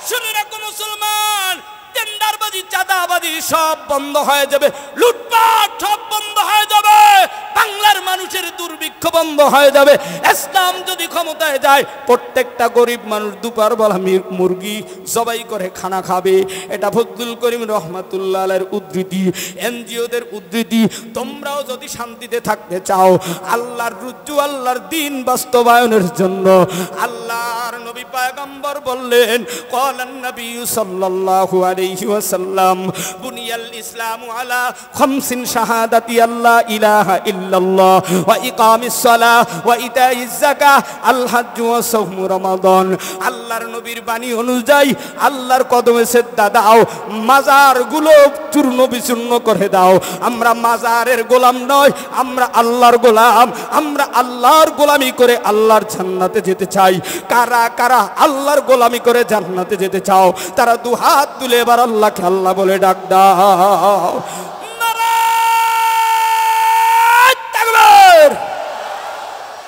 শুনে রাখো মুসলমান, টেন্ডারবাজি চাঁদাবাজি সব বন্ধ হয়ে যাবে, লুটপাট সব বন্ধ হয়ে যাবে, বাংলার মানুষের দুর্ভিক্ষ বন্ধ হয়ে যাবে। ইসলাম যদি ক্ষমতায় যায় প্রত্যেকটা গরিব মানুষ দুপুর বেলা মুরগি জবাই করে খানা খাবে। এটা ফজলুল করিম রহমাতুল্লাহ আলাইহির উদ্ধৃতি, এনজিওদের উদ্ধৃতি। তোমরাও যদি শান্তিতে থাকতে চাও, আল্লাহর রুজু আল্লাহর দ্বীন বাস্তবায়নের জন্য আল্লাহর নবী পয়গম্বর বললেন ক্বালান নবী সাল্লাল্লাহু আলাইহি ওয়াসাল্লাম বুনিয়াল ইসলামু আলা খামসিন শাহাদাতি আল্লা ইলাহা ইল্লাল্লাহ ওয়া ইকামিস সালাহ ওয়া ইতাইজ যাকাহ আল হজ্জ ওয়া সাওম রমাদান। আল্লাহর নবীর বাণী অনুযায়ী আল্লাহর কদমে সিজদা দাও, মাজারগুলো চূর্ণ বিচূর্ণ করে দাও। আমরা মাজারের গোলাম নয়, আমরা আল্লাহর গোলাম। আমরা আল্লাহর গোলামি করে আল্লাহর জান্নাতে যেতে চাই। কারা কারা আল্লাহর গোলামি করে জান্নাতে যেতে চাও তারা দুহাত তুলে এবার আল্লাহকে আল্লাহ বলে ডাক দাও।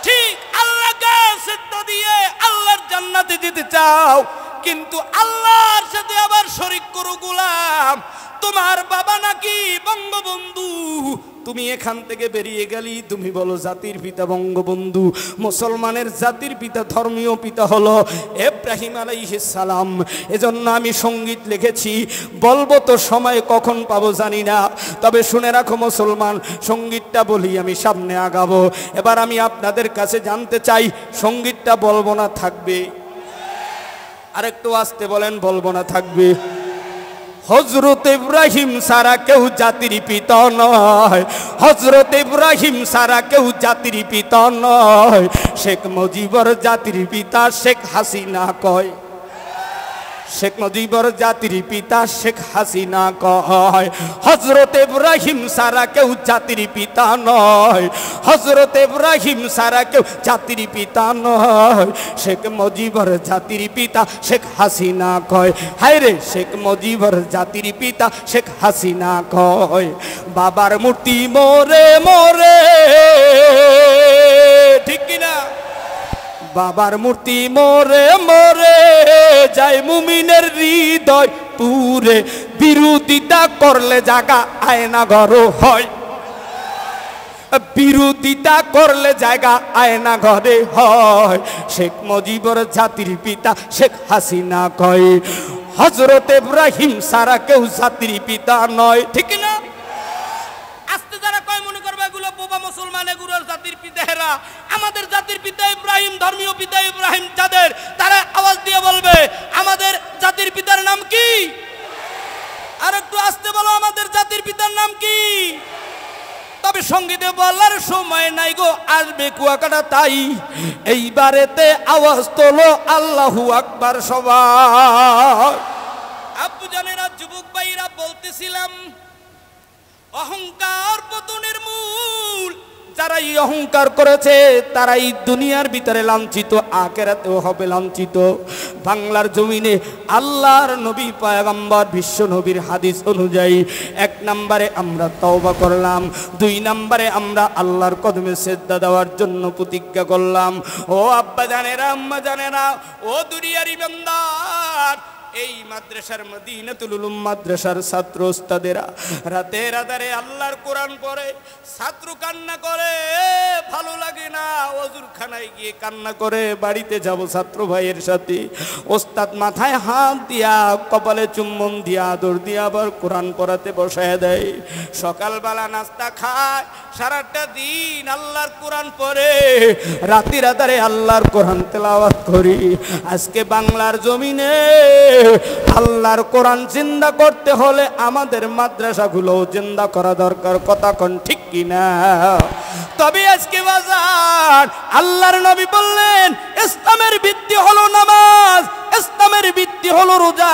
ঠিক আল্লাহকে সিজদা দিয়ে আল্লাহর জান্নাতে যেতে চাও, কিন্তু আল্লাহর সাথে আবার শরীক করো গোলাম। তোমার বাবা নাকি বঙ্গবন্ধু, তুমি এখান থেকে বেরিয়ে গেলি, তুমি বলো জাতির পিতা বঙ্গবন্ধু। মুসলমানের জাতির পিতা ধর্মীয় পিতা হলো ইব্রাহিম আলাইহিস সালাম। এজন্য আমি সঙ্গীত লিখেছি, বলবো তো সময় কখন পাবো জানি না, তবে শুনে রাখো মুসলমান, সঙ্গীতটা বলি আমি সামনে আগাবো। এবার আমি আপনাদের কাছে জানতে চাই সঙ্গীতটা বলবো না থাকবে? আরেকটু আসতে বলেন, বলবো না থাকবে? হযরত ইব্রাহিম সারা কেউ জাতির পিতা নয়, হযরত ইব্রাহিম সারা কেউ জাতির পিতা নয়। শেখ মুজিবর জাতির পিতা শেখ হাসিনা কয়, শেখ মুজিবর জাতির পিতা শেখ হাসিনা কয়। হযরত ইব্রাহিম সারা কেউ জাতির পিতা নয়, হযরত ইব্রাহিম সারা কেউ জাতির পিতা নয়। শেখ মুজিবর জাতির পিতা শেখ হাসিনা কয়। হায় রে, শেখ মুজিবর জাতির পিতা শেখ হাসিনা কয়। বাবার মূর্তি মোরে মোরে, ঠিক কিনা? বাবার মূর্তি মোরে মোরে যায় মুমিনের হৃদয় পুরে, বিরোধিতা করলে জায়গা আয়না ঘর হয়, বিরোধিতা করলে জায়গা আয়না ঘরে হয়। শেখ মুজিবর জাতির পিতা শেখ হাসিনা কয়। হযরত ইব্রাহিম সারা কেউ জাতির পিতা নয়, ঠিক না? আস্তে যারা কয় মনে করবে এগুলো বোবা মুসলমান, এগুলোর জাতির পিতারা। আমাদের জাতির পিতা ইব্রাহিম, ধর্মীয় পিতা ইব্রাহিম যাদের, তারা আওয়াজ দিয়ে বলবে আমাদের জাতির পিতার নাম কি? আর একটু আস্তে বলো, আমাদের জাতির পিতার নাম কি? তবে সঙ্গীতে বলার সময় নাই গো, আসবে কুয়াকাটা তাই। এইবারেতে আওয়াজ তোলো আল্লাহু আকবার সবাই। আব্বু জানেরা, যুবক ভাইরা, বলতেছিলাম অহংকার পতনের মূল। যারা এই অহংকার করেছে তারা এই দুনিয়ার ভিতরে লাঞ্ছিত, আখিরাতেও হবে লাঞ্ছিত। বাংলার জমিনে আল্লাহর নবী পয়গম্বর বিশ্ব নবীর হাদিস অনুযায়ী 1 নম্বরে আমরা তওবা করলাম, 2 নম্বরে আমরা আল্লাহর কদমে সিজদা দেওয়ার জন্য প্রতিজ্ঞা করলাম। ও আব্বা জানেরা, আম্মা জানেরা, ও দুনিয়ার ইমানদার, এই মাদ্রাসার মদিনাতুল উলুম মাদ্রাসার ছাত্র ওস্তাদেরা রাতের আধারে আল্লাহর কোরআন পড়ে, ছাত্র কান্না করে, ভালো লাগে না, ওযুরখানায় গিয়ে কান্না করে, বাড়িতে যাব ছাত্র ভাইয়ের সাথে। ওস্তাদ মাথায় হাত দিয়া, কপালে চুম্বন দিয়া, আদর দিয়া আবার কোরআন পড়াতে বসায় দেয়। সকালবেলা নাস্তা খায়, সারাটা দিন আল্লাহর কোরআন পড়ে, রাতের আধারে আল্লাহর কোরআন তেলাওয়াত করি। আজকে বাংলার জমিনে আল্লাহর কোরআন জিন্দা করতে হলে আমাদের মাদ্রাসাগুলো জিন্দা করা দরকার, কথা কোন ঠিক কিনা? তবে আজকে বাজার আল্লাহর নবী বললেন ইসলামের ভিত্তি হলো নামাজ, ইসলামের ভিত্তি হলো রোজা,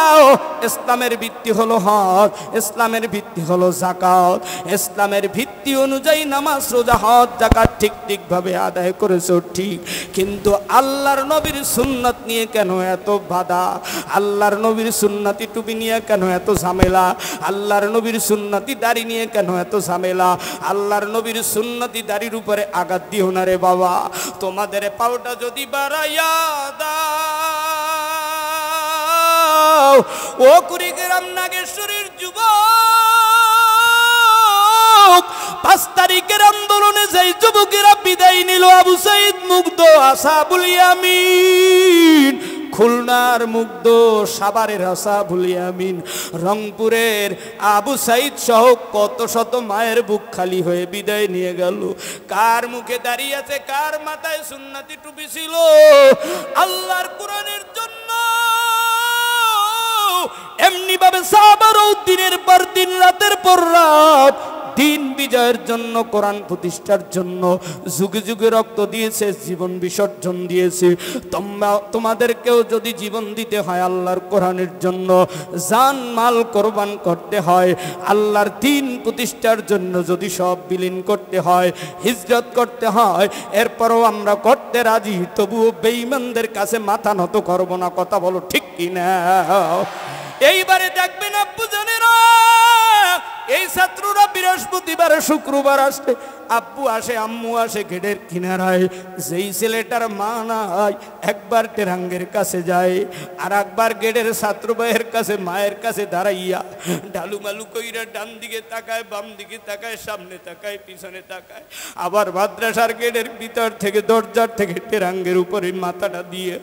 ইসলামের ভিত্তি হলো হজ, ইসলামের ভিত্তি হলো যাকাত। ইসলামের ভিত্তি অনুযায়ী নামাজ, রোজা, হজ, যাকাত ঠিকভাবে আদায় করেছো ঠিক, কিন্তু আল্লাহর নবীর সুন্নাত নিয়ে কেন এত বাধা? আল্লাহর নবীর সুন্নতি টুপি নিয়ে কেন এত ঝামেলা? আল্লাহর নবীর সুন্নতি দাড়ি নিয়ে কেন এত ঝামেলা? আল্লাহর নবীর সুন্নতি দাড়ির উপরে আঘাত দিও না রে বাবা। তোমাদের পাওটা যদি বাড়াইয়া দাও, ও কুড়িগ্রাম নাগেশ্বরীর যুবক, 5 তারিখের আন্দোলনে যেই যুবকেরা বিদায় নিল, আবু সাইদ মুগ্ধ, আসহাবুল ইয়ামিন, খুলনার মুগ্ধ, সাভারের আসহাবুল ইয়ামিন, রংপুরের আবু সাইদ সহ কত শত মায়ের বুক খালি হয়ে বিদায় নিয়ে গেল। কার মুখে দাঁড়িয়ে আছে, কার মাথায় সুন্নতি টুপি ছিল? আল্লাহর কোরআনের জন্য এমনি ভাবে সাহাবারাও দিনের পর দিন, রাতের পর রাত দিন বিজয়ের জন্য, কোরআন প্রতিষ্ঠার জন্য যুগে যুগে রক্ত দিয়েছে, জীবন বিসর্জন দিয়েছে। তোমাদেরকেও যদি জীবন দিতে হয় আল্লাহর কোরআনের জন্য, জান মাল কোরবান করতে হয়, আল্লাহর দিন প্রতিষ্ঠার জন্য যদি সব বিলীন করতে হয়, হিজরত করতে হয়, এরপরও আমরা করতে রাজি, তবুও বেঈমানদের কাছে মাথা নত করব না, কথা বলো ঠিক কিনা? এইবারে দেখবেন আব্বু জানেরা, এই ছাত্ররা বৃহস্পতিবার শুক্রবার আসে, আব্বু আসে, আম্মু আসে গেটের কিনারায়। যেই ছেলেটার মা নাই একবার টেরাঙ্গের কাছে যায়, আর একবার গেটের ছাত্র ভাইয়ের কাছে, মায়ের কাছে দাঁড়াইয়া ডালুমালু কইরা ডান দিকে তাকায়, বাম দিকে তাকায়, সামনে তাকায়, পিছনে তাকায়, আবার মাদ্রাসার গেটের ভিতর থেকে, দরজার থেকে টেরাঙ্গের উপরে মাথাটা দিয়ে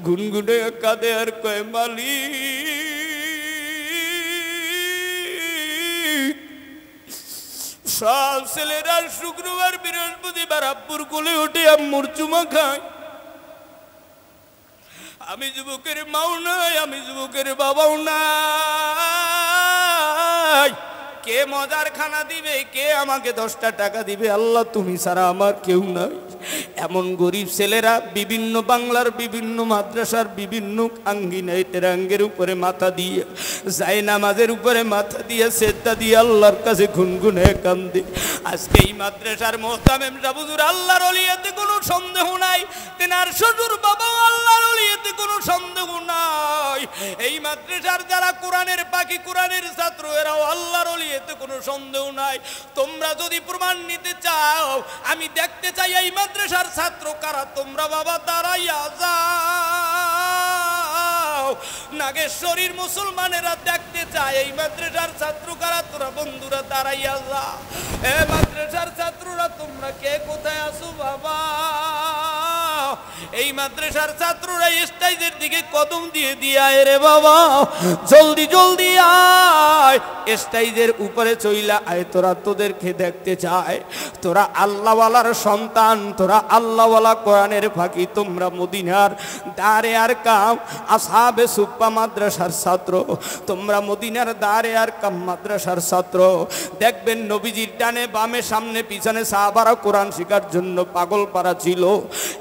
গুনগুনে কাঁদে আর কয়, মালিক সব ছেলেরা শুক্রবার বৃহস্পতিবার আব্বুর কোলে উঠে আম্মুর চুমা খায়। আমি যুবকের মাও নাই, আমি যুবকের বাবাও নাই। নাই, কে মজার খানা দিবে, কে আমাকে 10টা টাকা দিবে, আল্লাহ তুমি ছাড়া আমার কেউ নাই। এমন গরিব ছেলেরা বিভিন্ন বাংলার বিভিন্ন মাদ্রাসার বিভিন্ন আঙ্গিনায় তেরাঙ্গের উপরে মাথা দিয়ে, যায় নামাজের উপরে মাথা দিয়ে, সেজদা দিয়ে আল্লাহর কাছে গুনগুনে কান্দে। আজকে এই মাদ্রাসার মোহতামেম সাহেব হুজুর আল্লাহর ওলিয়াতে কোনো সন্দেহ নাই, তেনার শ্বশুর বাবা আল্লাহর ওলিয়াতে কোনো সন্দেহ নাই। এই মাদ্রাসার যারা কোরআনের পাখি, কোরআনের ছাত্র, এরাও আল্লাহর ওলিয়াতে কোনো সন্দেহ নাই। তোমরা যদি প্রমাণ নিতে চাও, আমি দেখতে চাই এই মাদ্রাসার ছাত্র কারা, তোমরা বাবা দাঁড়াইয়া যাও। নাগেশ্বরীর মুসলমানেরা দেখতে চায় এই মাদ্রাসার ছাত্র কারা, তোরা বন্ধুরা দাঁড়াইয়া যাও। এ মাদ্রাসার ছাত্ররা তোমরা কে কোথায় আসো বাবা? এই মাদ্রাসার ছাত্ররা স্টেজের দিকে কদম দিয়ে দিয়ে আয় রে বাবা, জলদি জলদি আয়, স্টেজের উপরে চইলা আয়, তোরা তোদেরকে দেখতে চায়। তোরা আল্লাহওয়ালার সন্তান, তোরা আল্লাহওয়ালা কোরআনের ফাঁকি, তোমরা মদিনার দারে আর কাম আসহাবে সুপ্পা মাদ্রাসার ছাত্র, তোমরা মদিনার দারে আর কাম মাদ্রাসার ছাত্র। দেখবেন নবীজির ডানে বামে সামনে পিছনে সাহাবারা কোরআন শেখার জন্য পাগল পারা ছিল।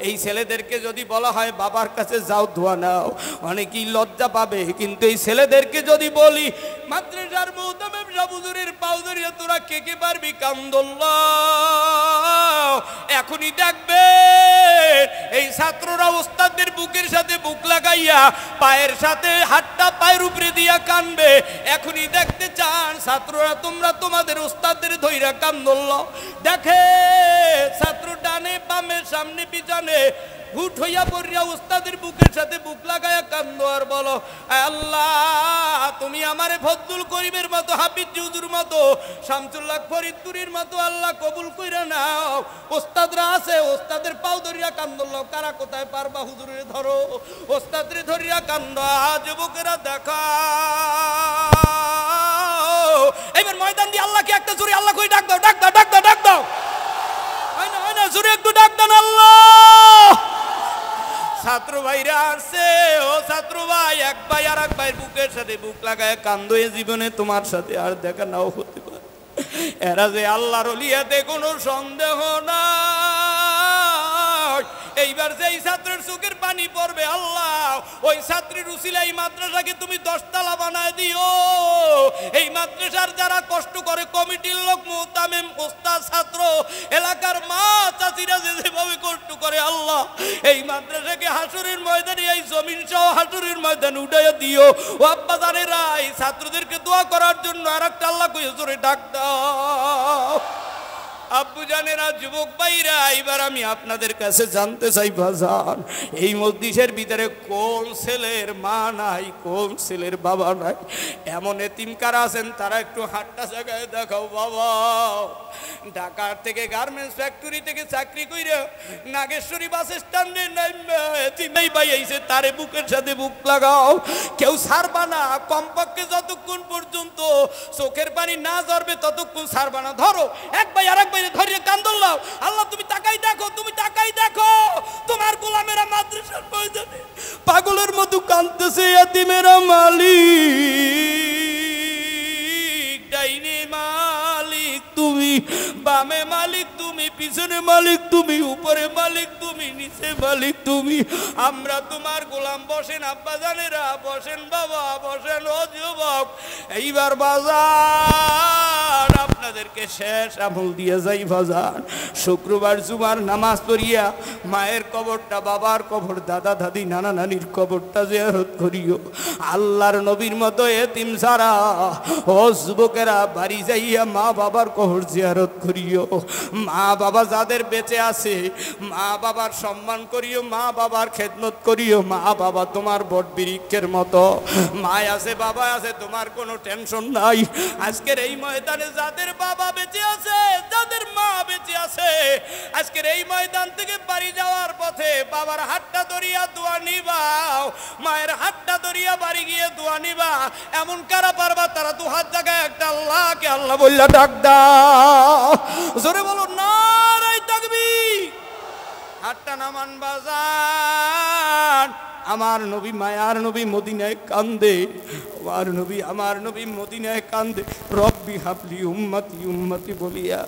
এই ছেলেদেরকে যদি বলা হয় বাবার কাছে যাও দোয়া নাও, অনেকেই লজ্জা পাবে, কিন্তু এই ছেলেদেরকে যদি বলি মাদ্রাসার মোহতামেম সাহেব হুজুরের পাও ধরিয়া তোরা কে কে পারবি কান্দুল্লাহ, এখনই দেখবে এই ছাত্ররা ওস্তাদের বুকের সাথে বুক লাগাইয়া পায়ের সাথে হাতটা পায়ের উপরে দিয়া কানবে। এখনই দেখতে চান ছাত্ররা তোমরা তোমাদের ওস্তাদের ধইরা কান্দুল্লাহ। দেখে ছাত্র ডানে বামে সামনে পিছনে হুট হইয়া পড়িয়া উস্তাদের বুকের সাথে বুক লাগাইয়া কান্দো আর বলো, আল্লাহ তুমি আমারে ফজলুল করিমের মতো, হাফিজ হুজুর মতো, শামসুল্লাহ ফরিদপুরীর মতো আল্লাহ কবুল কইরা নাও। ওস্তাদরা আছে, ওস্তাদের পাও ধরিয়া কান্দুল্লাহ। কারা কোথায় পারবা হুজুরে ধরো, ওস্তাদরে ধরিয়া কান্দো। যুবকেরা দেখা এবার ময়দান দিয়ে আল্লাহকে একটা জোরে আল্লাহ কই ডাক দাও, ডাক দাও, ডাক দাও, ডাক দাও, হয় না, হয় না, জোরে একটু ডাক দেন আল্লাহ। ছাত্র ভাইরা আসছে, ও ছাত্র ভাই, এক ভাই আর এক ভাই বুকের সাথে বুক লাগায় কান্দো। এ জীবনে তোমার সাথে আর দেখা নাও হতে পারে, এরা যে আল্লাহর ওলিয়াতে কোনো সন্দেহ নাই। এইবার যে ছাত্রের চোখের পানি পড়বে, আল্লাহ ওই ছাত্রীর উসিলা এই মাদ্রাসাকে তুমি 10 তলা বানায় দিও। এই মাদ্রাসার যারা কষ্ট করে, কমিটির লোক, মুহতামিম, ওস্তাদ, ছাত্র, এলাকার মা চাচিরা যেভাবে কষ্ট করে, আল্লাহ এই মাদ্রাসাকে হাসুরের ময়দানে, এই জমিন সহ হাসুরের ময়দানে উঠাইয়া দিও। ও আব্বা জানেরা, এই ছাত্রদেরকে দোয়া করার জন্য আর একটা আল্লাহ কইয়া জোরে ডাক দাও। আব্বু জানেরা, যুবক ভাইরা, এবার আমি আপনাদের কাছে জানতে চাই বাজান, এই মজলিসের ভিতরে কোন ছেলের মা নাই, কোন ছেলের বাবা নাই? এমন এতিম কারা আছেন, তারা একটু হাতটা জায়গায় দেখাও বাবা। ঢাকার থেকে গার্মেন্টস ফ্যাক্টরি থেকে চাকরি কইরা নাগেশ্বরী বাস স্ট্যান্ডে এতিমেই ভাই আইছে, তারে বুকের সাথে বুক লাগাও। কেউ ছাড়বা না, কমপক্ষে যতক্ষণ পর্যন্ত চোখের পানি না ঝরবে ততক্ষণ ছাড়বা না। ধরো এক ভাই আর এক ভাই ধরিয়ে কান্দুল্লাহ, আল্লাহ তুমি তাকাই দেখো, তুমি তাকাই দেখো, তোমার গোলামেরা মাদ্রাসার ময়দানে পাগলের মতো কাঁদতেছে। এতিমেরা মালিক, ডাইনে মালিক তুমি, বামে মালিক তুমি, পিছনে মালিক তুমি, উপরে মালিক তুমি, নিচে মালিক তুমি। আমরা তোমার গোলাম। বসেন আব্বা জানেরা, বসেন বাবা, বসেন ও যুবক। এইবার বাজার আপনাদেরকে শেষ আমল দিয়ে যাই বাজার। শুক্রবার জুমার নামাজ পড়িয়া মায়ের কবরটা, বাবার কবর, দাদা দাদি, নানা নানির কবরটা জিয়ারত করিও। আল্লাহর নবীর মতো এতিম সারা ও যুবকেরা বাড়ি যাইয়া মা বাবার কবর জিয়ারত করিও। মা বাবা যাদের বেঁচে আছে, মা বাবার সম্মান করিও, মা বাবার খেদমত করিও। মা বাবা তোমার বট বৃক্ষের মতো, মা আছে বাবা আছে, তোমার কোনো টেনশন নাই। আজকের এই ময়দানে যাদের বাবা বেঁচে আছে, যাদের মা বেঁচে আছে, আজকের এই ময়দান থেকে বাড়ি যাওয়ার পথে বাবার হাতটা ধরিয়া দোয়া নিবাও, মায়ের হাতটা ধরিয়া বাড়ি গিয়ে দোয়া নিবা। এমন কারা পারবা, তারা 2 হাত জায়গায় একটা আল্লাহকে আল্লাহ বললা ডাক দাও। জোরে বলো নারায়ে তাকবীর। হাতটা নামান বাজান। আমার নবী, মায়ার নবী মদিনায় কান্দে। ও আমার নবী মদিনায় কান্দে, রব্বি হাবলি উম্মতি উম্মতি বলিয়া।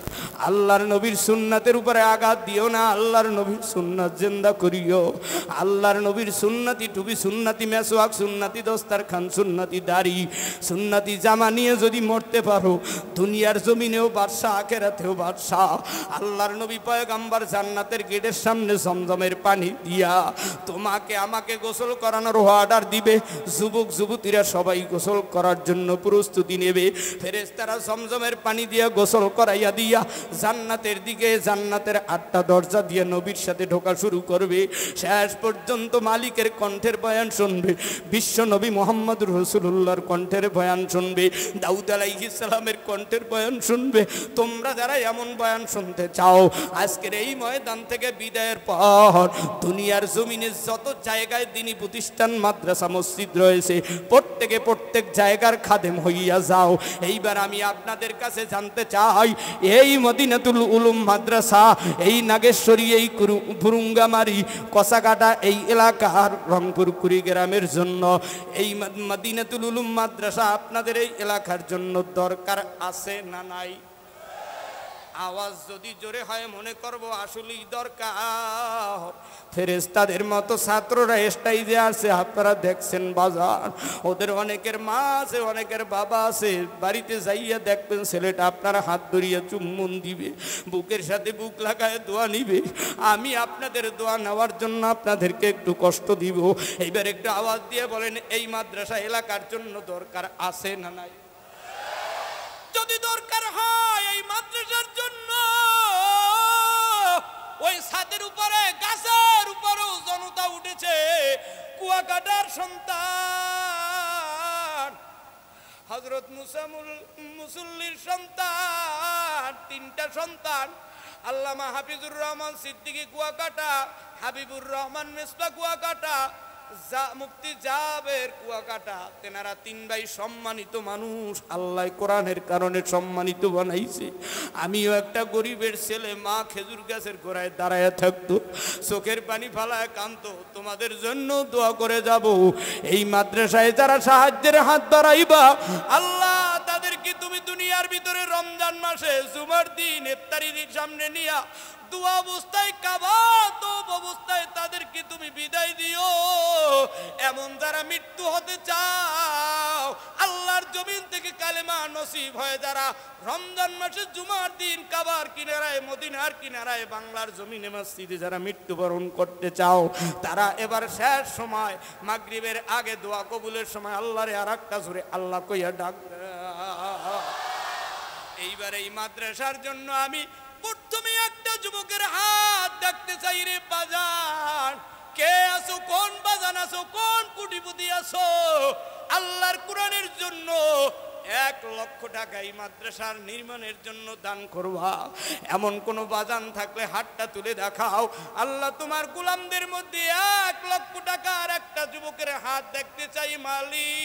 আল্লাহর নবীর সুন্নাতের উপরে আঘাত দিও না, আল্লাহর নবীর সুন্নাত জিন্দা করিও। আল্লাহর নবীর সুন্নতি টুপি, সুন্নতি মেসওয়াক, সুন্নতি দস্তারখান, সুন্নতি দাড়ি, সুন্নতি জামা নিয়ে যদি মরতে পারো, দুনিয়ার জমিনেও বাদশাহ, আখিরাতেও বাদশাহ। আল্লাহর নবী পয়গম্বর জান্নাতের গেটের সামনে জমজমের পানি দিয়া তোমাকে আমাকে গোসল করানোর অর্ডার দিবে। যুবক যুবতীরা সবাই গোসল করার জন্য প্রস্তুতি নেবে। ফেরেশতারা জমজমের পানি দিয়ে গোসল করাইয়া দিয়া জান্নাতের দিকে, জান্নাতের 8টা দরজা দিয়ে নবীর সাথে ঢোকা শুরু করবে। শেষ পর্যন্ত মালিকের কণ্ঠের বয়ান শুনবে, বিশ্ব নবী মুহাম্মদুর রাসূলুল্লাহর কণ্ঠের বয়ান শুনবে, দাউদ আলাইহিস সালামের কণ্ঠের বয়ান শুনবে। তোমরা যারা এমন বয়ান শুনতে চাও, আজকের এই ময়দান থেকে বিদায়ের পর দুনিয়ার জমিনে যত জায়গায় দ্বীনি প্রতিষ্ঠান, মাদ্রাসা, মসজিদ রয়েছে, প্রত্যেক জায়গার খাদেম হইয়া যাও। এইবার আমি আপনাদের কাছে জানতে চাই, এই মদিনাতুল উলুম মাদ্রাসা, এই নাগেশ্বরী, এই ভুরুঙ্গামারি, কসাকাটা এই এলাকার রংপুর কুড়িগ্রামের জন্য এই মদিনাতুল উলুম মাদ্রাসা আপনাদের এই এলাকার জন্য দরকার আছে না নাই? আওয়াজ যদি জোরে হয় মনে করব আসলেই দরকার। ফেরেশতাদের মতো ছাত্ররা স্টেজে আছে, আপনারা দেখছেন বাজার, ওদের অনেকের মা আছে, অনেকের বাবা আছে। বাড়িতে যাইয়া দেখবেন ছেলেটা আপনারা হাত ধরিয়া চুম্বন দিবে, বুকের সাথে বুক লাগায় দোয়া নিবে। আমি আপনাদের দোয়া নেওয়ার জন্য আপনাদেরকে একটু কষ্ট দিব। এইবার একটু আওয়াজ দিয়ে বলেন, এই মাদ্রাসা এলাকার জন্য দরকার আছে না নাই? যদি দরকার হয় এই মাদ্রাসার জন্য, ওই ছাদের উপরে, গাছের উপরেও জনতা উঠেছে। কুয়াকাটার সন্তান হযরত মুসল্লির সন্তান, 3টা সন্তান, আল্লামা হাফিজুর রহমান সিদ্দিকী কুয়াকাটা, হাবিবুর রহমান মেসবা কুয়াকাটা, মুফতি জাবের কুয়াকাটা। তেনারা 3 ভাই সম্মানিত মানুষ, আল্লাহ কোরআনের কারণে সম্মানিত বানাইছে। আমিও একটা গরিবের ছেলে, মা খেজুর গাছের গোড়ায় দাঁড়ায় থাকতো, চোখের পানি ফালায় কাঁদতো। তোমাদের জন্য দোয়া করে যাব। এই মাদ্রাসায় যারা সাহায্যের হাত বাড়াইবা, আল্লাহ তাদেরকে তুমি দুনিয়ার ভিতরে রমজান মাসে জুমার দিন ইফতারির সামনে নিয়া দুয়া অবস্থায়, কাবাত অবস্থায় তাদেরকে তুমি বিদায় দিও। এমন যারা মৃত্যু হতে চাও, আল্লাহর জমিন থেকে কালেমা নসিব হয় যারা রমজান মাসে জুমার দিন কাবার কিনারায়, মদিনার কিনারায়, বাংলার জমিনে মসজিদে যারা মৃত্যুবরণ করতে চাও, তারা এবার শেষ সময় মাগরিবের আগে দোয়া কবুলের সময় আল্লাহরে আরেকটা জোরে আল্লাহ কইয়া ডাক। এইবার এই মাদ্রাসার জন্য আমি প্রথমে একটা যুবকের হাত দেখতে চাই রে বাজান। কে আছো, কোন বাজান আছো, কোন কোটিপতি আছো, আল্লাহর কোরআনের জন্য 1 লক্ষ টাকা এই মাদ্রাসার নির্মাণের জন্য দান করবা। এমন কোন বাজান থাকলে হাতটা তুলে দেখাও। আল্লাহ তোমার গোলামদের মধ্যে 1 লক্ষ টাকার একটা যুবকের হাত দেখতে চাই মালিক।